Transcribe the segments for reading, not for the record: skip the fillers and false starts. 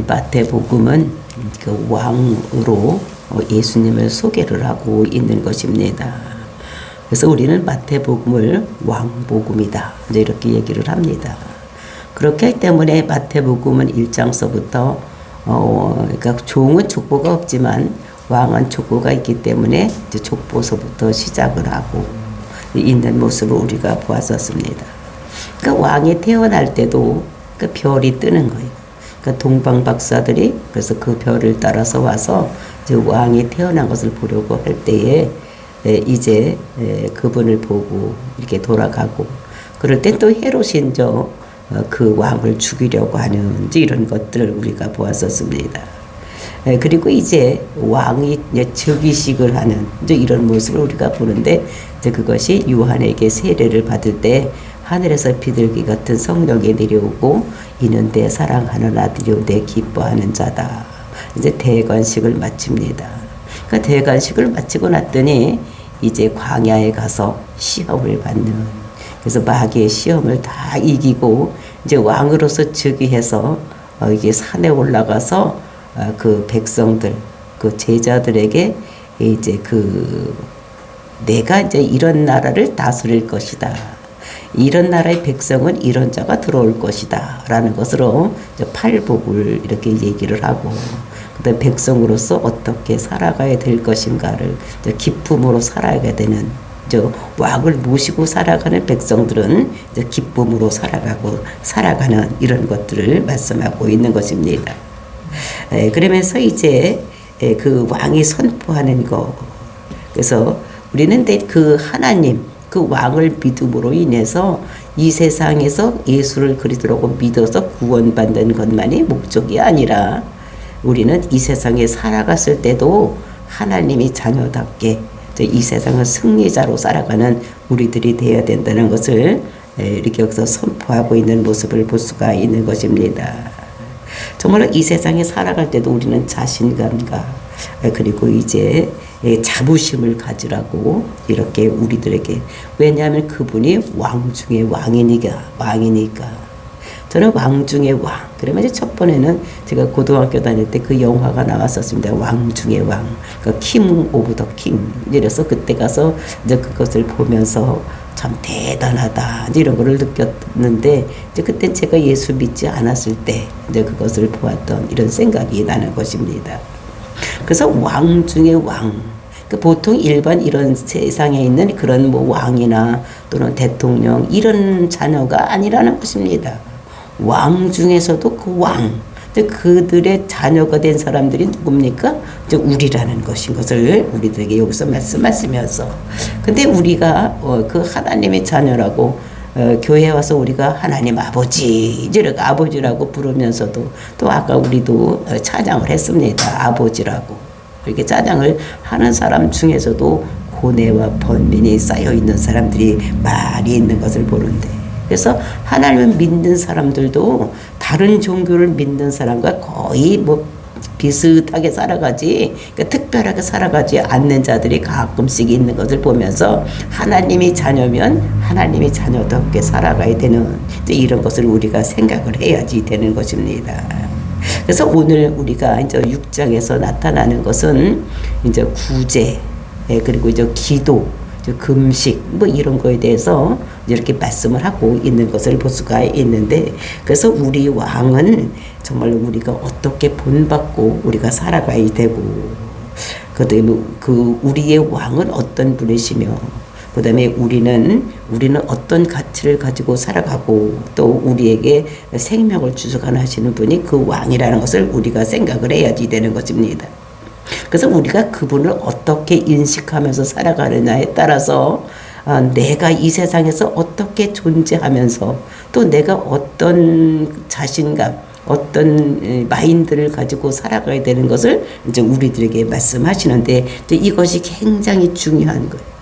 마태복음은 그 왕으로 예수님을 소개를 하고 있는 것입니다. 그래서 우리는 마태복음을 왕복음이다 이렇게 얘기를 합니다. 그렇기 때문에 마태복음은 1장서부터 그러니까 종은 족보가 없지만 왕은 족보가 있기 때문에 이제 족보서부터 시작을 하고 있는 모습을 우리가 보았었습니다. 그러니까 왕이 태어날 때도 그 별이 뜨는 거예요. 그러니까 동방 박사들이 그래서 그 별을 따라서 와서 이제 왕이 태어난 것을 보려고 할 때에 이제 그분을 보고 이렇게 돌아가고 그럴 때 또 헤롯이 그 왕을 죽이려고 하는 이런 것들을 우리가 보았었습니다. 그리고 이제 왕이 즉위식을 하는 이런 모습을 우리가 보는데 이제 그것이 요한에게 세례를 받을 때 하늘에서 비둘기 같은 성령이 내려오고 이는 내 사랑하는 아들이요 내 기뻐하는 자다. 이제 대관식을 마칩니다. 그 대관식을 마치고 났더니 이제 광야에 가서 시험을 받는 그래서 마귀의 시험을 다 이기고 이제 왕으로서 즉위해서 이게 산에 올라가서 그 백성들 그 제자들에게 이제 내가 이제 이런 나라를 다스릴 것이다. 이런 나라의 백성은 이런 자가 들어올 것이다. 라는 것으로 팔복을 이렇게 얘기를 하고 그다음 백성으로서 어떻게 살아가야 될 것인가를 기쁨으로 살아야 되는 왕을 모시고 살아가는 백성들은 기쁨으로 살아가는 이런 것들을 말씀하고 있는 것입니다. 그러면서 이제 그 왕이 선포하는 거 그래서 우리는 그 하나님 그 왕을 믿음으로 인해서 이 세상에서 예수를 그리스도라고 믿어서 구원받는 것만이 목적이 아니라 우리는 이 세상에 살아갔을 때도 하나님이 자녀답게 이 세상을 승리자로 살아가는 우리들이 되어야 된다는 것을 이렇게 여기서 선포하고 있는 모습을 볼 수가 있는 것입니다. 정말로 이 세상에 살아갈 때도 우리는 자신감과 그리고 이제 자부심을 가지라고 이렇게 우리들에게 왜냐하면 그분이 왕 중의 왕이니까 저는 왕 중의 왕 그러면 이제 첫 번에는 제가 고등학교 다닐 때 그 영화가 나왔었습니다. 왕 중의 왕 그 킹 오브 더 킹 이래서 그때 가서 이제 그것을 보면서 참 대단하다 이런 거를 느꼈는데 이제 그때 제가 예수 믿지 않았을 때 이제 그것을 보았던 이런 생각이 나는 것입니다. 그래서 왕 중의 왕 보통 일반 이런 세상에 있는 그런 뭐 왕이나 또는 대통령 이런 자녀가 아니라는 것입니다. 왕 중에서도 그 왕, 그들의 자녀가 된 사람들이 누굽니까? 이제 우리라는 것인 것을 우리들에게 여기서 말씀하시면서 근데 우리가 그 하나님의 자녀라고 교회에 와서 우리가 하나님 아버지, 아버지라고 부르면서도 또 아까 우리도 찬양을 했습니다. 아버지라고. 이렇게 찬양을 하는 사람 중에서도 고뇌와 번민이 쌓여 있는 사람들이 많이 있는 것을 보는데 그래서 하나님을 믿는 사람들도 다른 종교를 믿는 사람과 거의 뭐 비슷하게 살아가지 그러니까 특별하게 살아가지 않는 자들이 가끔씩 있는 것을 보면서 하나님이 자녀면 하나님이 자녀답게 살아가야 되는 이런 것을 우리가 생각을 해야지 되는 것입니다. 그래서 오늘 우리가 이제 6장에서 나타나는 것은 이제 구제 그리고 이제 기도 금식 뭐 이런 거에 대해서 이렇게 말씀을 하고 있는 것을 볼 수가 있는데 그래서 우리 왕은 정말 우리가 어떻게 본받고 우리가 살아가야 되고 그다음에 그 우리의 왕은 어떤 분이시며 그다음에 우리는 어떤 가치를 가지고 살아가고 또 우리에게 생명을 주관하시는 분이 그 왕이라는 것을 우리가 생각을 해야지 되는 것입니다. 그래서 우리가 그분을 어떻게 인식하면서 살아가느냐에 따라서 내가 이 세상에서 어떻게 존재하면서 또 내가 어떤 자신감, 어떤 마인드를 가지고 살아가야 되는 것을 이제 우리들에게 말씀하시는데 이제 이것이 굉장히 중요한 거예요.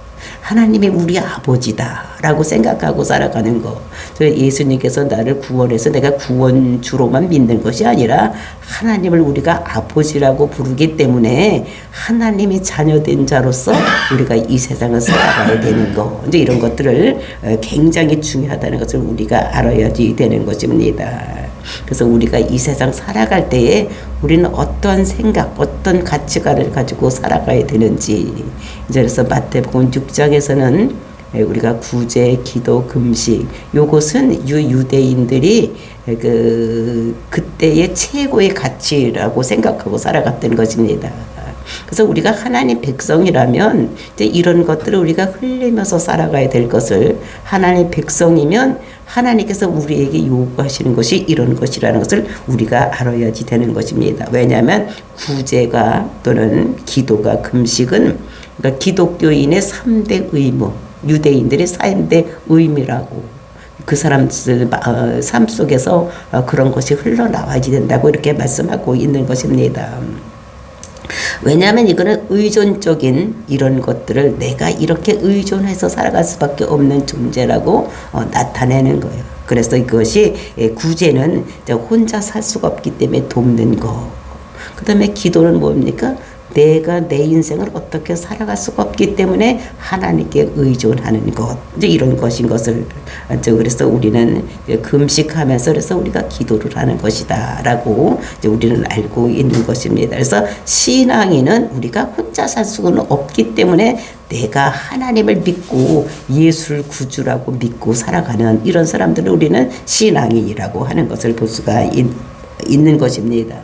하나님이 우리 아버지다라고 생각하고 살아가는 거. 예수님께서 나를 구원해서 내가 구원주로만 믿는 것이 아니라 하나님을 우리가 아버지라고 부르기 때문에 하나님이 자녀된 자로서 우리가 이 세상을 살아가야 되는 거. 이제 이런 것들을 굉장히 중요하다는 것을 우리가 알아야지 되는 것입니다. 그래서 우리가 이 세상 살아갈 때에 우리는 어떤 생각, 어떤 가치관을 가지고 살아가야 되는지. 이제 그래서 마태복음 6장에서는 우리가 구제, 기도, 금식, 요것은 유대인들이 그때의 최고의 가치라고 생각하고 살아갔던 것입니다. 그래서 우리가 하나님 백성이라면 이제 이런 것들을 우리가 흘리면서 살아가야 될 것을, 하나님 백성이면 하나님께서 우리에게 요구하시는 것이 이런 것이라는 것을 우리가 알아야지 되는 것입니다. 왜냐하면 구제가 또는 기도가, 금식은 그러니까 기독교인의 3대 의무, 유대인들의 3대 의미라고, 그 사람들 삶 속에서 그런 것이 흘러나와야지 된다고 이렇게 말씀하고 있는 것입니다. 왜냐하면 이거는 의존적인 이런 것들을 내가 이렇게 의존해서 살아갈 수밖에 없는 존재라고 나타내는 거예요. 그래서 이것이 구제는 혼자 살 수가 없기 때문에 돕는 거. 그 다음에 기도는 뭡니까? 내가 내 인생을 어떻게 살아갈 수가 없기 때문에 하나님께 의존하는 것, 이제 이런 것인 것을, 그래서 우리는 금식하면서 그래서 우리가 기도를 하는 것이다라고 이제 우리는 알고 있는 것입니다. 그래서 신앙인은 우리가 혼자 살 수는 없기 때문에 내가 하나님을 믿고 예수를 구주라고 믿고 살아가는 이런 사람들을 우리는 신앙인이라고 하는 것을 볼 수가 있는 것입니다.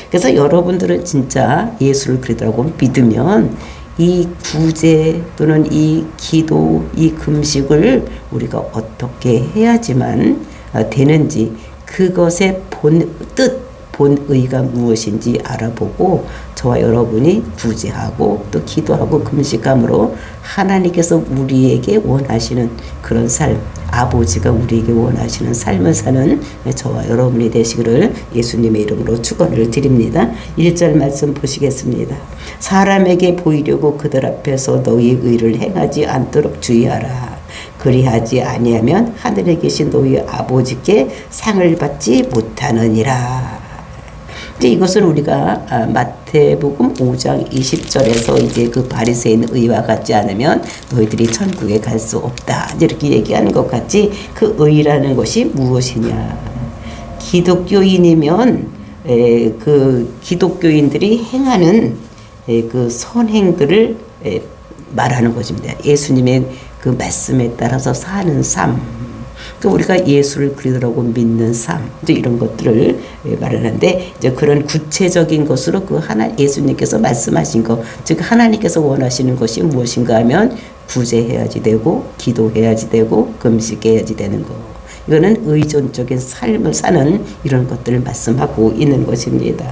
그래서 여러분들은 진짜 예수를 그리스도라고 믿으면 이 구제 또는 이 기도, 이 금식을 우리가 어떻게 해야지만 되는지, 그것의 본 뜻, 본의가 무엇인지 알아보고 저와 여러분이 구제하고 또 기도하고 금식함으로 하나님께서 우리에게 원하시는 그런 삶, 아버지가 우리에게 원하시는 삶을 사는 저와 여러분이 되시기를 예수님의 이름으로 축원을 드립니다. 1절 말씀 보시겠습니다. 사람에게 보이려고 그들 앞에서 너희 의를 행하지 않도록 주의하라. 그리하지 아니하면 하늘에 계신 너희 아버지께 상을 받지 못하느니라. 이제 이것을 우리가 마태복음 5장 20절에서 이제 그 바리새인 의와 같지 않으면 너희들이 천국에 갈 수 없다, 이렇게 얘기하는 것 같이, 그 의라는 것이 무엇이냐? 기독교인이면 그 기독교인들이 행하는 그 선행들을 말하는 것입니다. 예수님의 그 말씀에 따라서 사는 삶, 또 우리가 예수를 그리스도라고 믿는 삶, 이제 이런 것들을 말하는데, 이제 그런 구체적인 것으로 그 예수님께서 말씀하신 것, 즉 하나님께서 원하시는 것이 무엇인가 하면 구제해야지 되고, 기도해야지 되고, 금식해야지 되는 거. 이거는 의존적인 삶을 사는 이런 것들을 말씀하고 있는 것입니다.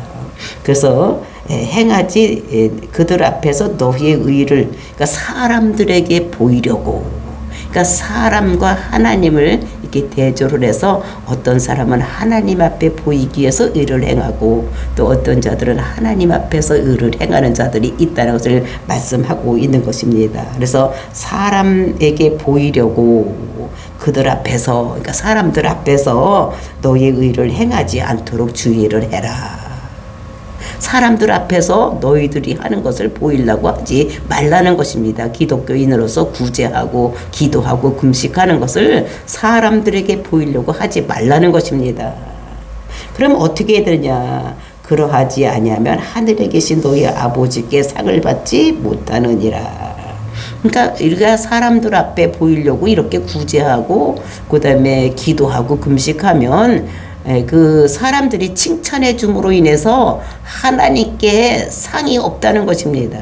그래서 행하지, 그들 앞에서 너희의 의를, 그러니까 사람들에게 보이려고, 그러니까 사람과 하나님을 이렇게 대조를 해서 어떤 사람은 하나님 앞에 보이기 위해서 의를 행하고, 또 어떤 자들은 하나님 앞에서 의를 행하는 자들이 있다는 것을 말씀하고 있는 것입니다. 그래서 사람에게 보이려고 그들 앞에서, 그러니까 사람들 앞에서 너의 의를 행하지 않도록 주의를 해라. 사람들 앞에서 너희들이 하는 것을 보이려고 하지 말라는 것입니다. 기독교인으로서 구제하고 기도하고 금식하는 것을 사람들에게 보이려고 하지 말라는 것입니다. 그럼 어떻게 해야 되냐? 그러하지 아니하면 하늘에 계신 너희 아버지께 상을 받지 못하느니라. 그러니까 우리가 사람들 앞에 보이려고 이렇게 구제하고 그다음에 기도하고 금식하면 그 사람들이 칭찬해 줌으로 인해서 하나님께 상이 없다는 것입니다.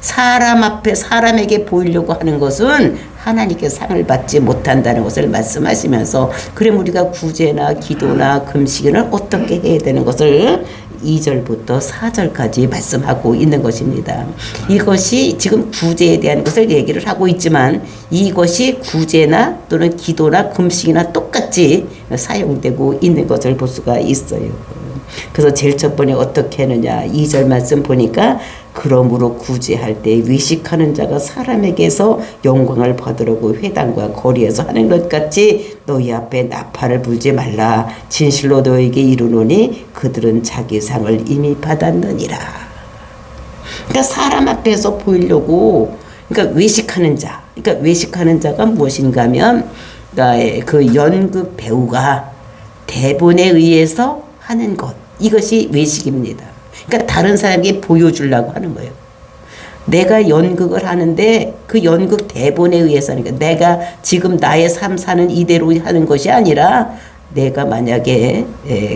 사람 앞에 사람에게 보이려고 하는 것은 하나님께 상을 받지 못한다는 것을 말씀하시면서, 그럼 우리가 구제나 기도나 금식을 어떻게 해야 되는 것을 2절부터 4절까지 말씀하고 있는 것입니다. 이것이 지금 구제에 대한 것을 얘기를 하고 있지만 이것이 구제나 또는 기도나 금식이나 똑같이 사용되고 있는 것을 볼 수가 있어요. 그래서 제일 첫 번에 어떻게 하느냐, 2절 말씀 보니까 그러므로 구제할 때 위식하는 자가 사람에게서 영광을 받으려고 회당과 거리에서 하는 것 같이 너희 앞에 나팔을 불지 말라. 진실로 너에게 이르노니 그들은 자기 상을 이미 받았느니라. 그러니까 사람 앞에서 보이려고, 그러니까 외식하는 자, 그러니까 외식하는 자가 무엇인가 하면, 그러니까 그 연극 배우가 대본에 의해서 하는 것, 이것이 외식입니다. 그러니까 다른 사람에게 보여주려고 하는 거예요. 내가 연극을 하는데 그 연극 대본에 의해서 하는 거예요. 내가 지금 나의 삶 사는 이대로 하는 것이 아니라 내가 만약에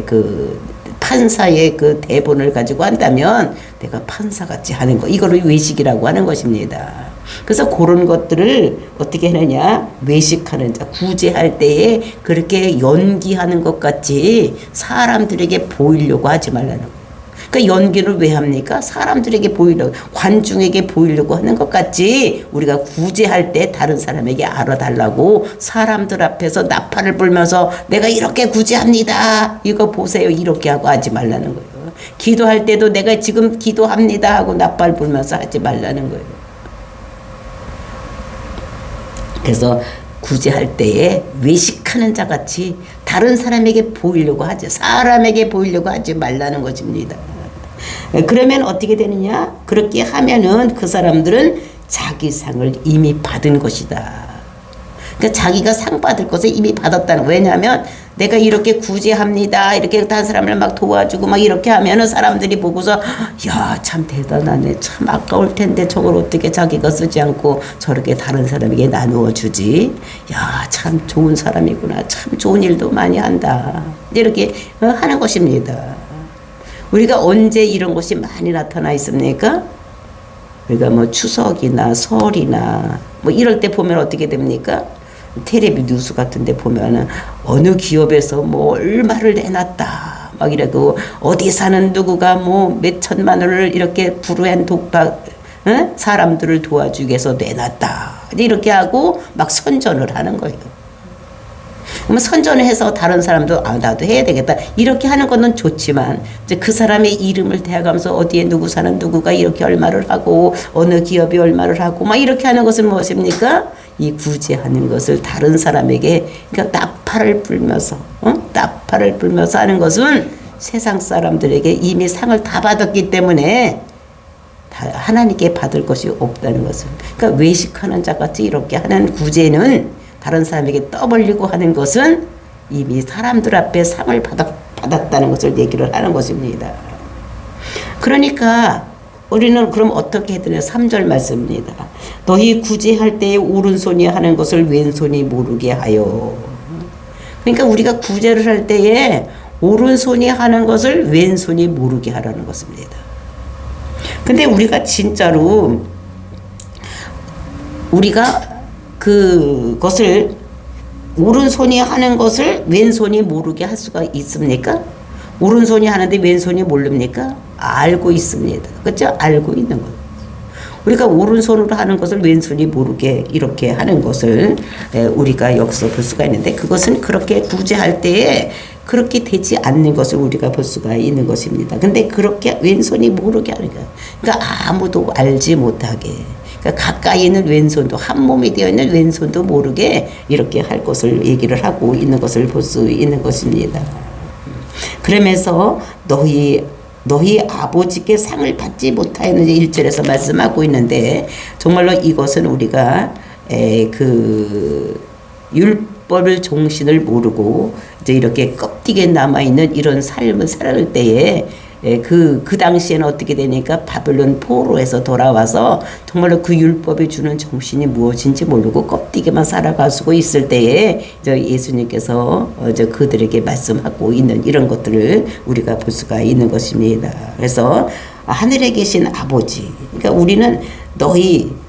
그 판사의 그 대본을 가지고 한다면 내가 판사같이 하는 거, 이거를 외식이라고 하는 것입니다. 그래서 그런 것들을 어떻게 하느냐, 외식하는 자, 구제할 때에 그렇게 연기하는 것 같이 사람들에게 보이려고 하지 말라는 거예요. 그러니까 연기를 왜 합니까? 사람들에게 보이려고, 관중에게 보이려고 하는 것 같지, 우리가 구제할 때 다른 사람에게 알아달라고 사람들 앞에서 나팔을 불면서 내가 이렇게 구제합니다, 이거 보세요, 이렇게 하고 하지 말라는 거예요. 기도할 때도 내가 지금 기도합니다 하고 나팔 불면서 하지 말라는 거예요. 그래서 구제할 때에 외식하는 자 같이 다른 사람에게 보이려고 하지, 사람에게 보이려고 하지 말라는 것입니다. 그러면 어떻게 되느냐? 그렇게 하면은 그 사람들은 자기 상을 이미 받은 것이다. 그러니까 자기가 상 받을 것을 이미 받았다는 거예요. 왜냐하면 내가 이렇게 구제합니다, 이렇게 다른 사람을 막 도와주고 막 이렇게 하면은 사람들이 보고서 야, 참 대단하네, 참 아까울 텐데 저걸 어떻게 자기가 쓰지 않고 저렇게 다른 사람에게 나누어 주지, 야, 참 좋은 사람이구나, 참 좋은 일도 많이 한다, 이렇게 하는 것입니다. 우리가 언제 이런 것이 많이 나타나 있습니까? 우리가 뭐 추석이나 설이나 뭐 이럴 때 보면 어떻게 됩니까? 텔레비 뉴스 같은 데 보면은 어느 기업에서 뭐 얼마를 내놨다 막 이래도 어디 사는 누구가 뭐 몇 천만 원을 이렇게 불우한 독박 사람들을 도와주기 위해서 내놨다, 이렇게 하고 막 선전을 하는 거예요. 그러면 선전을 해서 다른 사람도 나도 해야 되겠다, 이렇게 하는 거는 좋지만 이제 그 사람의 이름을 대가면서 어디에 누구 사는 누구가 이렇게 얼마를 하고 어느 기업이 얼마를 하고 막 이렇게 하는 것은 무엇입니까? 이 구제하는 것을 다른 사람에게, 그러니까 나팔을 불면서 나팔을 불면서 하는 것은 세상 사람들에게 이미 상을 다 받았기 때문에 하나님께 받을 것이 없다는 것을, 그러니까 외식하는 자같이 이렇게 하는 구제는, 다른 사람에게 떠벌리고 하는 것은 이미 사람들 앞에 상을 받았다는 것을 얘기를 하는 것입니다. 그러니까 우리는 그럼 어떻게 해야 되냐? 3절 말씀입니다. 너희 구제할 때에 오른손이 하는 것을 왼손이 모르게 하여. 그러니까 우리가 구제를 할 때에 오른손이 하는 것을 왼손이 모르게 하라는 것입니다. 근데 우리가 진짜로 우리가 그것을 오른손이 하는 것을 왼손이 모르게 할 수가 있습니까? 오른손이 하는데 왼손이 모릅니까? 알고 있습니다. 그렇죠? 알고 있는 것. 우리가 오른손으로 하는 것을 왼손이 모르게 이렇게 하는 것을 우리가 여기서 볼 수가 있는데, 그것은 그렇게 구제할 때에 그렇게 되지 않는 것을 우리가 볼 수가 있는 것입니다. 근데 그렇게 왼손이 모르게 하는 거예요. 그러니까 아무도 알지 못하게, 그러니까 가까이 있는 왼손도, 한 몸이 되어 있는 왼손도 모르게 이렇게 할 것을 얘기를 하고 있는 것을 볼 수 있는 것입니다. 그러면서 너희 아버지께 상을 받지 못하였는지 1절에서 말씀하고 있는데, 정말로 이것은 우리가 그 율법을 정신을 모르고 이제 이렇게 껍데기에 남아있는 이런 삶을 살 때에 그 당시에는 어떻게 되니까 바벨론 포로에서 돌아와서 정말로 그 율법이 주는 정신이 무엇인지 모르고 껍데기만 살아가지고 있을 때에 예수님께서 그들에게 말씀하고 있는 이런 것들을 우리가 볼 수가 있는 것입니다. 그래서 하늘에 계신 아버지, 그러니까 우리는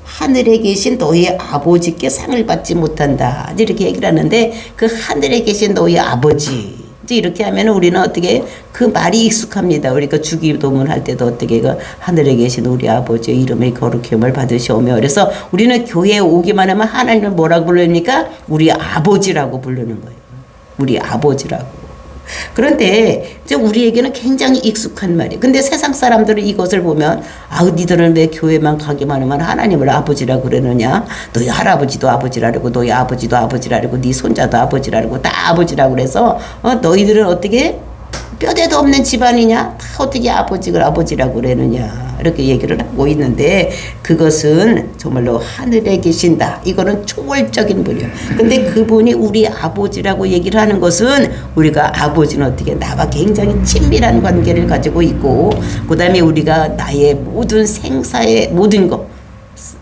하늘에 계신 너희 아버지께 상을 받지 못한다, 이렇게 얘기를 하는데, 그 하늘에 계신 너희 아버지, 이제 이렇게 하면 우리는 어떻게 그 말이 익숙합니다. 우리가 주기도문 할 때도 어떻게 하늘에 계신 우리 아버지의 이름의 거룩함을 받으시오며, 그래서 우리는 교회에 오기만 하면 하나님을 뭐라고 부릅니까? 우리 아버지라고 부르는 거예요. 우리 아버지라고. 그런데 이제 우리에게는 굉장히 익숙한 말이에요. 근데 세상 사람들은 이것을 보면, 니들은 왜 교회만 가기만 하면 하나님을 아버지라고 그러느냐? 너희 할아버지도 아버지라고, 너희 아버지도 아버지라고, 네 손자도 아버지라고, 다 아버지라고 그래서 너희들은 어떻게 뼈대도 없는 집안이냐? 다 어떻게 아버지라고 그러느냐? 이렇게 얘기를 하고 있는데 그것은 정말로 하늘에 계신다. 이거는 초월적인 분이요. 근데 그분이 우리 아버지라고 얘기를 하는 것은 우리가 아버지는 어떻게 나와 굉장히 친밀한 관계를 가지고 있고 그 다음에 우리가 나의 모든 생사의 모든 것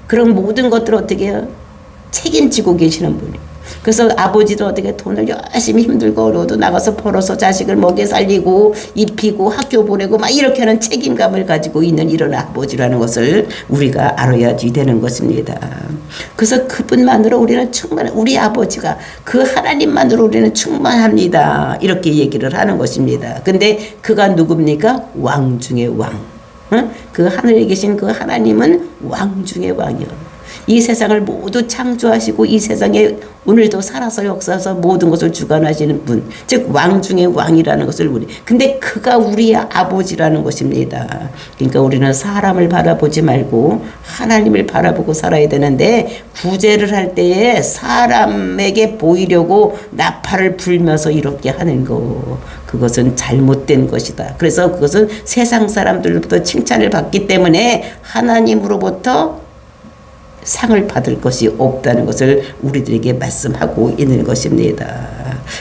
그런 모든 것들을 어떻게 해요? 책임지고 계시는 분이에요. 그래서 아버지도 어떻게 돈을 열심히 힘들고 어려워도 나가서 벌어서 자식을 먹여 살리고 입히고 학교 보내고 막 이렇게 하는 책임감을 가지고 있는 이런 아버지라는 것을 우리가 알아야지 되는 것입니다. 그래서 그분만으로 우리는 우리 아버지가 그 하나님만으로 우리는 충만합니다. 이렇게 얘기를 하는 것입니다. 근데 그가 누굽니까? 왕 중의 왕. 그 하늘에 계신 그 하나님은 왕 중의 왕이요. 이 세상을 모두 창조하시고 이 세상에 오늘도 살아서 역사해서 모든 것을 주관하시는 분, 즉 왕 중의 왕이라는 것을 우리. 근데 그가 우리의 아버지라는 것입니다. 그러니까 우리는 사람을 바라보지 말고 하나님을 바라보고 살아야 되는데 구제를 할 때에 사람에게 보이려고 나팔을 불면서 이렇게 하는 거. 그것은 잘못된 것이다. 그래서 그것은 세상 사람들로부터 칭찬을 받기 때문에 하나님으로부터 상을 받을 것이 없다는 것을 우리들에게 말씀하고 있는 것입니다.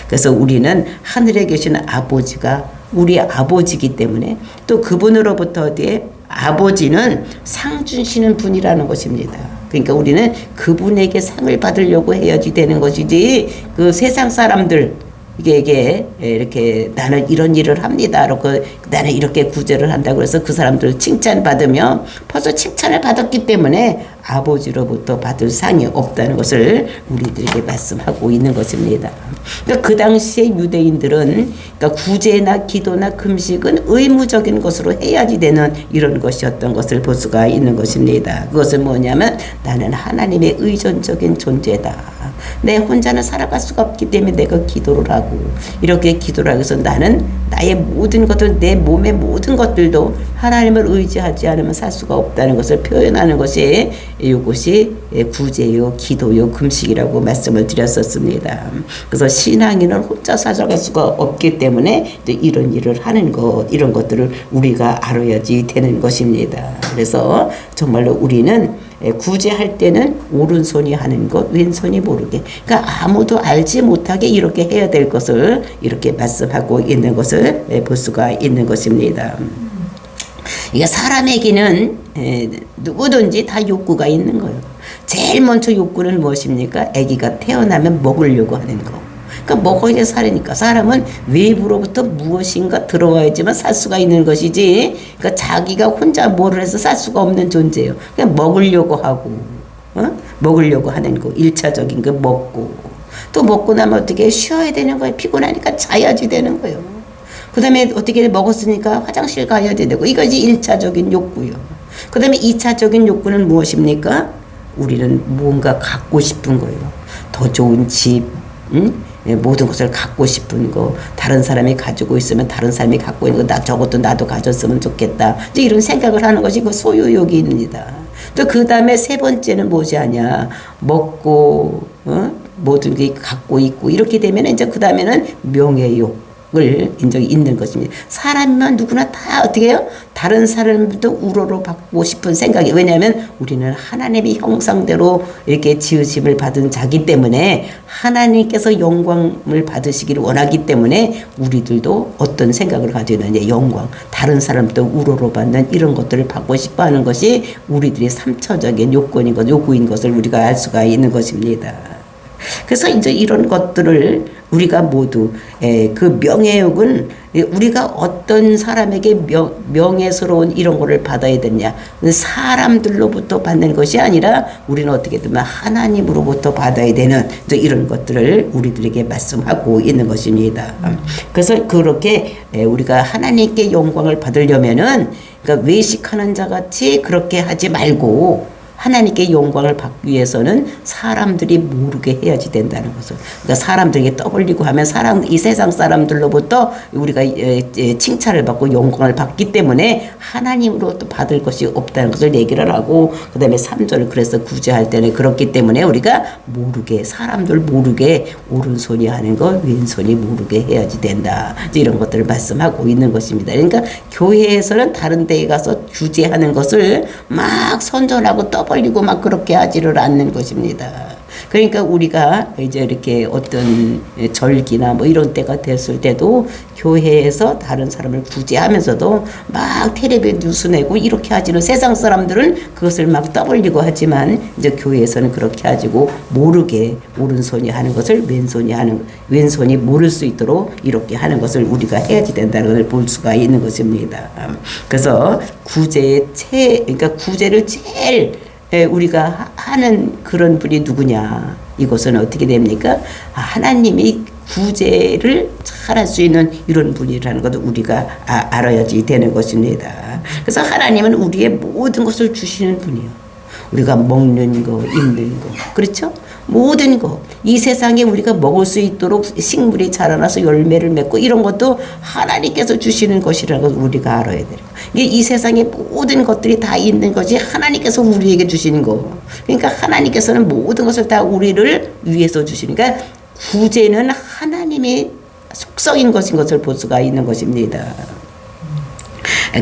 그래서 우리는 하늘에 계신 아버지가 우리 아버지이기 때문에 또 그분으로부터 어디에 아버지는 상 주시는 분이라는 것입니다. 그러니까 우리는 그분에게 상을 받으려고 해야지 되는 것이지 그 세상 사람들 이게 이렇게 나는 이런 일을 합니다. 그리고 나는 이렇게 구제를 한다고 해서 그 사람들 칭찬받으면 벌써 칭찬을 받았기 때문에 아버지로부터 받을 상이 없다는 것을 우리들에게 말씀하고 있는 것입니다. 그러니까 그 당시에 유대인들은 그러니까 구제나 기도나 금식은 의무적인 것으로 해야지 되는 이런 것이었던 것을 볼 수가 있는 것입니다. 그것은 뭐냐면 나는 하나님의 의존적인 존재다. 내 혼자는 살아갈 수가 없기 때문에 내가 기도를 하고 이렇게 기도를 하기 위해서 나는 나의 모든 것들 내 몸의 모든 것들도 하나님을 의지하지 않으면 살 수가 없다는 것을 표현하는 것이 이것이 구제요 기도요 금식이라고 말씀을 드렸었습니다. 그래서 신앙인은 혼자 살아갈 수가 없기 때문에 이런 일을 하는 것 이런 것들을 우리가 알아야지 되는 것입니다. 그래서 정말로 우리는 구제할 때는 오른손이 하는 것, 왼손이 모르게. 그러니까 아무도 알지 못하게 이렇게 해야 될 것을 이렇게 말씀하고 있는 것을 볼 수가 있는 것입니다. 이게 사람에게는 누구든지 다 욕구가 있는 거예요. 제일 먼저 욕구는 무엇입니까? 아기가 태어나면 먹으려고 하는 거. 그러니까 먹어야 살으니까 사람은 외부로부터 무엇인가 들어와야지만 살 수가 있는 것이지 그러니까 자기가 혼자 뭐를 해서 살 수가 없는 존재예요. 그냥 먹으려고 하고 먹으려고 하는 거 1차적인 거 먹고 또 먹고 나면 어떻게 쉬어야 되는 거예요. 피곤하니까 자야지 되는 거예요. 그 다음에 어떻게 먹었으니까 화장실 가야 되고 이것이 1차적인 욕구요. 그 다음에 2차적인 욕구는 무엇입니까? 우리는 뭔가 갖고 싶은 거예요. 더 좋은 집 모든 것을 갖고 싶은 거 다른 사람이 가지고 있으면 다른 사람이 갖고 있는 거 저것도 나도 가졌으면 좋겠다 이제 이런 생각을 하는 것이 그 소유욕입니다. 또 그 다음에 세 번째는 뭐지 하냐 먹고 모든 게 갖고 있고 이렇게 되면 이제 그 다음에는 명예욕 을 인정이 있는 것입니다. 사람만 누구나 다 어떻게 해요? 다른 사람도 우러러 받고 싶은 생각이 왜냐하면 우리는 하나님의 형상대로 이렇게 지으심을 받은 자기 때문에 하나님께서 영광을 받으시기를 원하기 때문에 우리들도 어떤 생각을 가지고 있느냐 영광 다른 사람도 우러러 받는 이런 것들을 받고 싶어 하는 것이 우리들의 3차적인 요구인 것을 우리가 알 수가 있는 것입니다. 그래서 이제 이런 것들을 우리가 모두 그 명예욕은 우리가 어떤 사람에게 명예스러운 이런 거를 받아야 되냐 사람들로부터 받는 것이 아니라 우리는 어떻게 되면 하나님으로부터 받아야 되는 이런 것들을 우리들에게 말씀하고 있는 것입니다. 그래서 그렇게 우리가 하나님께 영광을 받으려면은 그러니까 외식하는 자 같이 그렇게 하지 말고 하나님께 영광을 받기 위해서는 사람들이 모르게 해야지 된다는 것을. 그러니까 사람들에게 떠벌리고 하면 이 세상 사람들로부터 우리가 칭찬을 받고 영광을 받기 때문에 하나님으로부터 받을 것이 없다는 것을 얘기를 하고, 그 다음에 3절을 그래서 구제할 때는 그렇기 때문에 우리가 모르게, 사람들 모르게 오른손이 하는 것 왼손이 모르게 해야지 된다. 이런 것들을 말씀하고 있는 것입니다. 그러니까 교회에서는 다른 데에 가서 규제하는 것을 막 선전하고 떠벌리고 막 그렇게 하지를 않는 것입니다. 그러니까 우리가 이제 이렇게 어떤 절기나 뭐 이런 때가 됐을 때도 교회에서 다른 사람을 구제하면서도 막 텔레비에 뉴스 내고 이렇게 하지는, 세상 사람들은 그것을 막 떠벌리고 하지만 이제 교회에서는 그렇게 하지고 모르게 오른손이 하는 것을 왼손이 모를 수 있도록 이렇게 하는 것을 우리가 해야지 된다는 것을 볼 수가 있는 것입니다. 그래서 그러니까 구제를 제일 우리가 하는 그런 분이 누구냐? 이것은 어떻게 됩니까? 하나님이 구제를 잘할 수 있는 이런 분이라는 것도 우리가 알아야지 되는 것입니다. 그래서 하나님은 우리의 모든 것을 주시는 분이에요. 우리가 먹는 거, 입는 거, 그렇죠? 모든 것, 이 세상에 우리가 먹을 수 있도록 식물이 자라나서 열매를 맺고 이런 것도 하나님께서 주시는 것이라는 것을 우리가 알아야 돼요. 이 세상에 모든 것들이 다 있는 것이 하나님께서 우리에게 주시는 거. 그러니까 하나님께서는 모든 것을 다 우리를 위해서 주시니까 구제는 하나님의 속성인 것을 볼 수가 있는 것입니다.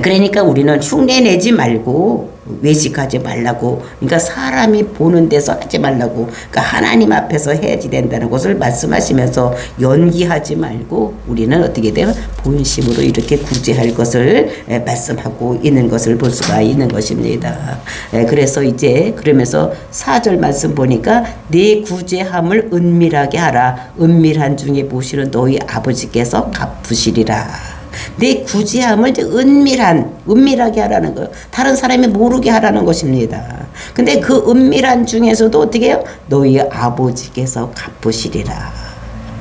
그러니까 우리는 흉내 내지 말고 외식하지 말라고, 그러니까 사람이 보는 데서 하지 말라고, 그러니까 하나님 앞에서 해야지 된다는 것을 말씀하시면서 연기하지 말고 우리는 어떻게 되면 본심으로 이렇게 구제할 것을 말씀하고 있는 것을 볼 수가 있는 것입니다. 그래서 이제 그러면서 4절 말씀 보니까 내 구제함을 은밀하게 하라. 은밀한 중에 보시는 너희 아버지께서 갚으시리라. 내 구제함을 이제 은밀하게 하라는 거예요. 다른 사람이 모르게 하라는 것입니다. 근데 그 은밀한 중에서도 어떻게 해요? 너희 아버지께서 갚으시리라.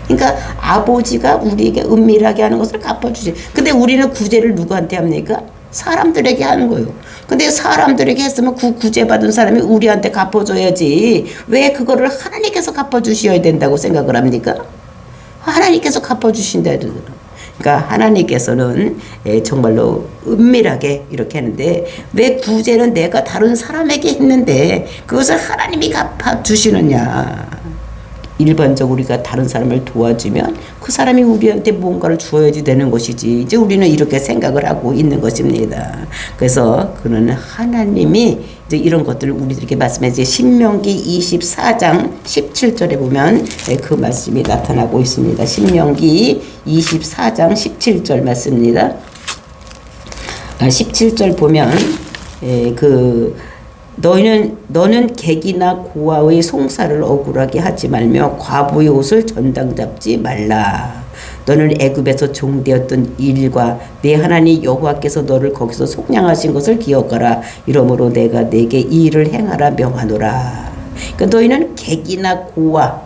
그러니까 아버지가 우리에게 은밀하게 하는 것을 갚아주시. 근데 우리는 구제를 누구한테 합니까? 사람들에게 하는 거예요. 근데 사람들에게 했으면 그 구제받은 사람이 우리한테 갚아줘야지. 왜 그거를 하나님께서 갚아주셔야 된다고 생각을 합니까? 하나님께서 갚아주신다 해도. 그러니까 하나님께서는 정말로 은밀하게 이렇게 하는데, 왜 구제는 내가 다른 사람에게 했는데 그것을 하나님이 갚아주시느냐. 일반적으로 우리가 다른 사람을 도와주면 그 사람이 우리한테 뭔가를 주어야지 되는 것이지, 이제 우리는 이렇게 생각을 하고 있는 것입니다. 그래서 그는 하나님이 이제 이런 것들을 우리들에게 말씀해 주세요. 신명기 24장 17절에 보면 그 말씀이 나타나고 있습니다. 신명기 24장 17절 말씀입니다. 17절 보면 너는 객이나 고아의 송사를 억울하게 하지 말며 과부의 옷을 전당 잡지 말라. 너는 애굽에서 종되었던 일과 내 하나님 여호와께서 너를 거기서 속량하신 것을 기억하라. 이러므로 내가 내게 이 일을 행하라 명하노라. 그러니까 너희는 객이나 고아,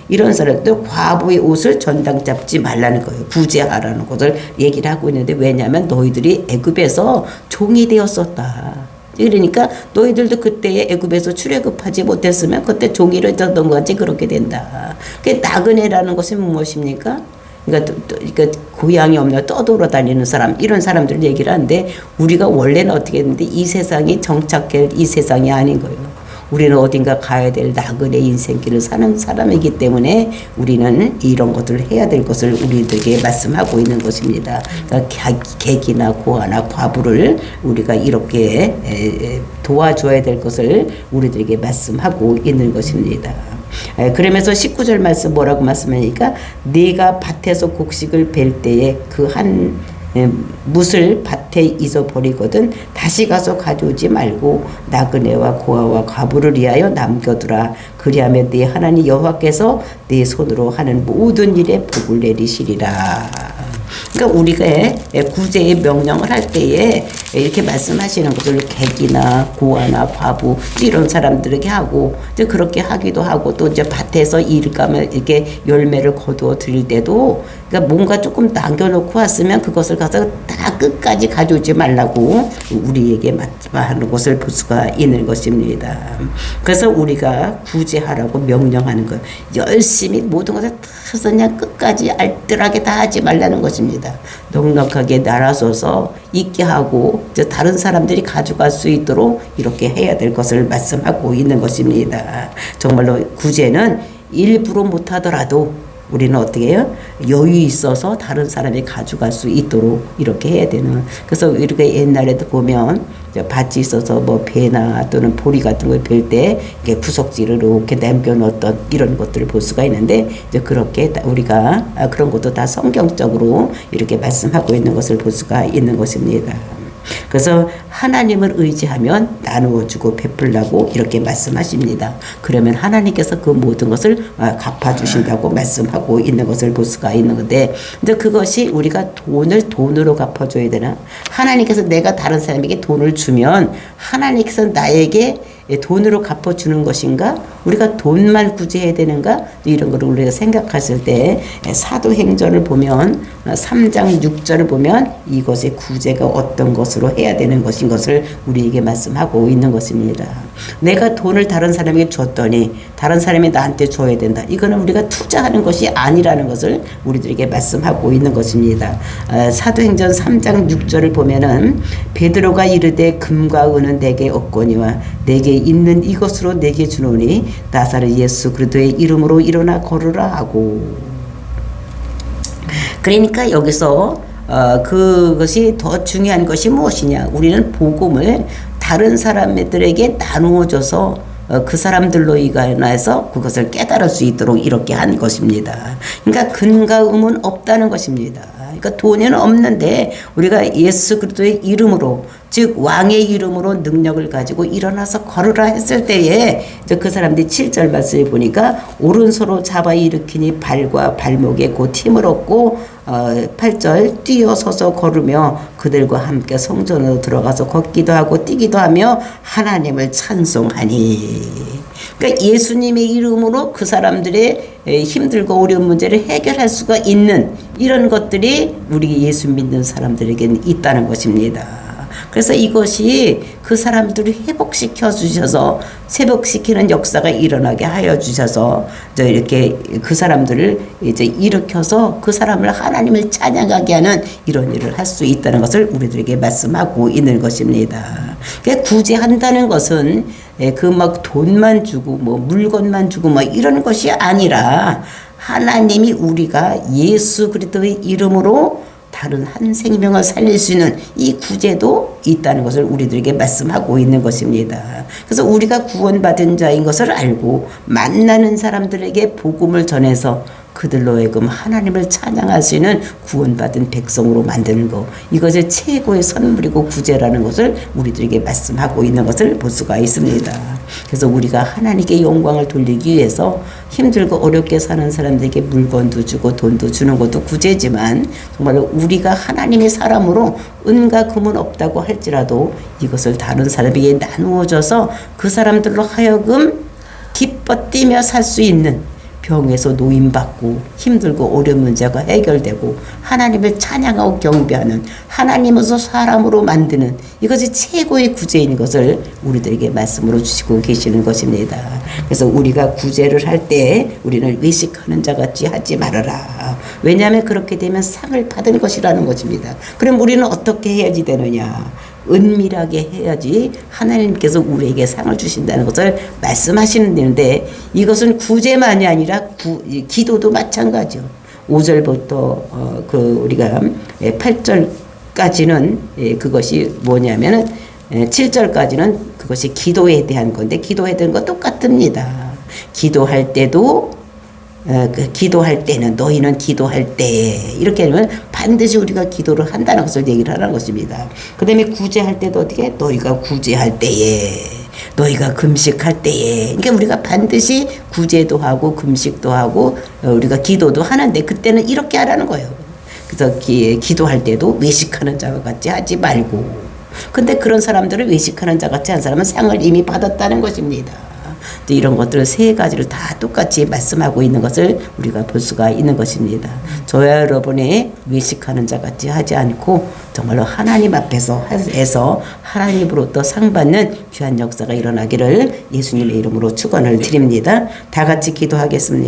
이런 사람들 과부의 옷을 전당 잡지 말라는 거예요. 구제하라는 것을 얘기를 하고 있는데, 왜냐하면 너희들이 애굽에서 종이 되었었다. 그러니까 너희들도 그때에 애굽에서 출애굽하지 못했으면 그때 종이를 떴던 거지 그렇게 된다. 그 나그네라는 것은 무엇입니까? 그러니까 고향이 없는 떠돌아다니는 사람, 이런 사람들 얘기를 하는데, 우리가 원래는 어떻게 했는데 이 세상이 정착할 이 세상이 아닌 거예요. 우리는 어딘가 가야 될 나그네 인생길을 사는 사람이기 때문에 우리는 이런 것들을 해야 될 것을 우리들에게 말씀하고 있는 것입니다. 그러니까 객이나 고아나 과부를 우리가 이렇게 도와줘야 될 것을 우리들에게 말씀하고 있는 것입니다. 그러면서 19절 말씀 뭐라고 말씀하니까, 네가 밭에서 곡식을 벨 때에 그 한 뭇을 밭에 잊어버리거든 다시 가서 가져오지 말고 나그네와 고아와 과부를 위하여 남겨두라. 그리하면 네 하나님 여호와께서 네 손으로 하는 모든 일에 복을 내리시리라. 그러니까 우리가 구제의 명령을 할 때에 이렇게 말씀하시는 것을 객이나 고아나 과부 이런 사람들에게 하고, 이제 그렇게 하기도 하고, 또 이제 밭에서 일감을 이렇게 열매를 거두어 드릴 때도 그러니까 뭔가 조금 남겨놓고 왔으면 그것을 가서 다 끝까지 가져오지 말라고 우리에게 말하는 것을 볼 수가 있는 것입니다. 그래서 우리가 구제하라고 명령하는 것, 열심히 모든 것을 다 그냥 끝까지 알뜰하게 다 하지 말라는 것입니다. 넉넉하게 나눠서서 있게 하고 다른 사람들이 가져갈 수 있도록 이렇게 해야 될 것을 말씀하고 있는 것입니다. 정말로 구제는 일부러 못하더라도 우리는 어떻게 해요? 여유 있어서 다른 사람이 가져갈 수 있도록 이렇게 해야 되는. 그래서 이렇게 옛날에도 보면 밭이 있어서 뭐 배나 또는 보리 같은 걸 벨 때 구석지를 이렇게 남겨놓았던 이런 것들을 볼 수가 있는데, 이제 그렇게 우리가 그런 것도 다 성경적으로 이렇게 말씀하고 있는 것을 볼 수가 있는 것입니다. 그래서 하나님을 의지하면 나누어 주고 베풀라고 이렇게 말씀하십니다. 그러면 하나님께서 그 모든 것을 갚아주신다고 말씀하고 있는 것을 볼 수가 있는 건데, 근데 그것이 우리가 돈을 돈으로 갚아줘야 되나? 하나님께서 내가 다른 사람에게 돈을 주면 하나님께서 나에게 돈으로 갚아주는 것인가? 우리가 돈만 구제해야 되는가? 이런 거를 우리가 생각했을 때 사도행전을 보면 3장 6절을 보면 이것의 구제가 어떤 것으로 해야 되는 것인 것을 우리에게 말씀하고 있는 것입니다. 내가 돈을 다른 사람에게 줬더니 다른 사람이 나한테 줘야 된다. 이거는 우리가 투자하는 것이 아니라는 것을 우리들에게 말씀하고 있는 것입니다. 사도행전 3장 6절을 보면은 베드로가 이르되 금과 은은 내게 없거니와 내게 있는 이것으로 내게 주노니 나사렛 예수 그리스도의 이름으로 일어나 걸으라 하고. 그러니까 여기서 그것이 더 중요한 것이 무엇이냐? 우리는 복음을 다른 사람들에게 나누어줘서 그 사람들로 인해서 그것을 깨달을 수 있도록 이렇게 한 것입니다. 그러니까 근과 음은 없다는 것입니다. 그러니까 돈은 없는데 우리가 예수 그리스도의 이름으로, 즉 왕의 이름으로 능력을 가지고 일어나서 걸으라 했을 때에 이제 그 사람들이 7절 말씀에 보니까 오른손으로 잡아 일으키니 발과 발목에 곧 힘을 얻고 8절 뛰어서서 걸으며 그들과 함께 성전으로 들어가서 걷기도 하고 뛰기도 하며 하나님을 찬송하니. 그러니까 예수님의 이름으로 그 사람들의 힘들고 어려운 문제를 해결할 수가 있는 이런 것들이 우리 예수 믿는 사람들에게는 있다는 것입니다. 그래서 이것이 그 사람들을 회복시켜 주셔서 회복시키는 역사가 일어나게 하여 주셔서 이렇게 그 사람들을 이제 일으켜서 그 사람을 하나님을 찬양하게 하는 이런 일을 할 수 있다는 것을 우리들에게 말씀하고 있는 것입니다. 그러니까 구제한다는 것은 그 막 돈만 주고 뭐 물건만 주고 뭐 이런 것이 아니라 하나님이 우리가 예수 그리스도의 이름으로 다른 한 생명을 살릴 수 있는 이 구제도 있다는 것을 우리들에게 말씀하고 있는 것입니다. 그래서 우리가 구원받은 자인 것을 알고 만나는 사람들에게 복음을 전해서 그들로 하여금 하나님을 찬양할 수 있는 구원받은 백성으로 만드는 것, 이것이 최고의 선물이고 구제라는 것을 우리들에게 말씀하고 있는 것을 볼 수가 있습니다. 그래서 우리가 하나님께 영광을 돌리기 위해서 힘들고 어렵게 사는 사람들에게 물건도 주고 돈도 주는 것도 구제지만, 정말로 우리가 하나님의 사람으로 은과 금은 없다고 할지라도 이것을 다른 사람에게 나누어줘서 그 사람들로 하여금 기뻐 뛰며 살 수 있는, 병에서 노임받고 힘들고 어려운 문제가 해결되고 하나님을 찬양하고 경배하는, 하나님으로서 사람으로 만드는, 이것이 최고의 구제인 것을 우리들에게 말씀으로 주시고 계시는 것입니다. 그래서 우리가 구제를 할 때 우리는 외식하는 자같이 하지 말아라. 왜냐하면 그렇게 되면 상을 받은 것이라는 것입니다. 그럼 우리는 어떻게 해야지 되느냐? 은밀하게 해야지 하나님께서 우리에게 상을 주신다는 것을 말씀하시는데, 이것은 구제만이 아니라 기도도 마찬가지요. 5절부터 우리가 8절까지는 그것이 뭐냐면은 7절까지는 그것이 기도에 대한 건데, 기도에 대한 건 똑같습니다. 기도할 때도 기도할 때는, 너희는 기도할 때, 이렇게 하면 반드시 우리가 기도를 한다는 것을 얘기를 하는 것입니다. 그 다음에 구제할 때도 어떻게? 너희가 구제할 때에, 너희가 금식할 때에. 그러니까 우리가 반드시 구제도 하고 금식도 하고 우리가 기도도 하는데, 그때는 이렇게 하라는 거예요. 그래서 기도할 때도 외식하는 자와 같이 하지 말고. 근데 그런 사람들을 외식하는 자 같이 한 사람은 상을 이미 받았다는 것입니다. 또 이런 것들을 세 가지를 다 똑같이 말씀하고 있는 것을 우리가 볼 수가 있는 것입니다. 저와 여러분의 외식하는 자 같이 하지 않고 정말로 하나님 앞에서 해서 하나님으로부터 상받는 귀한 역사가 일어나기를 예수님의 이름으로 축원을 드립니다. 다 같이 기도하겠습니다.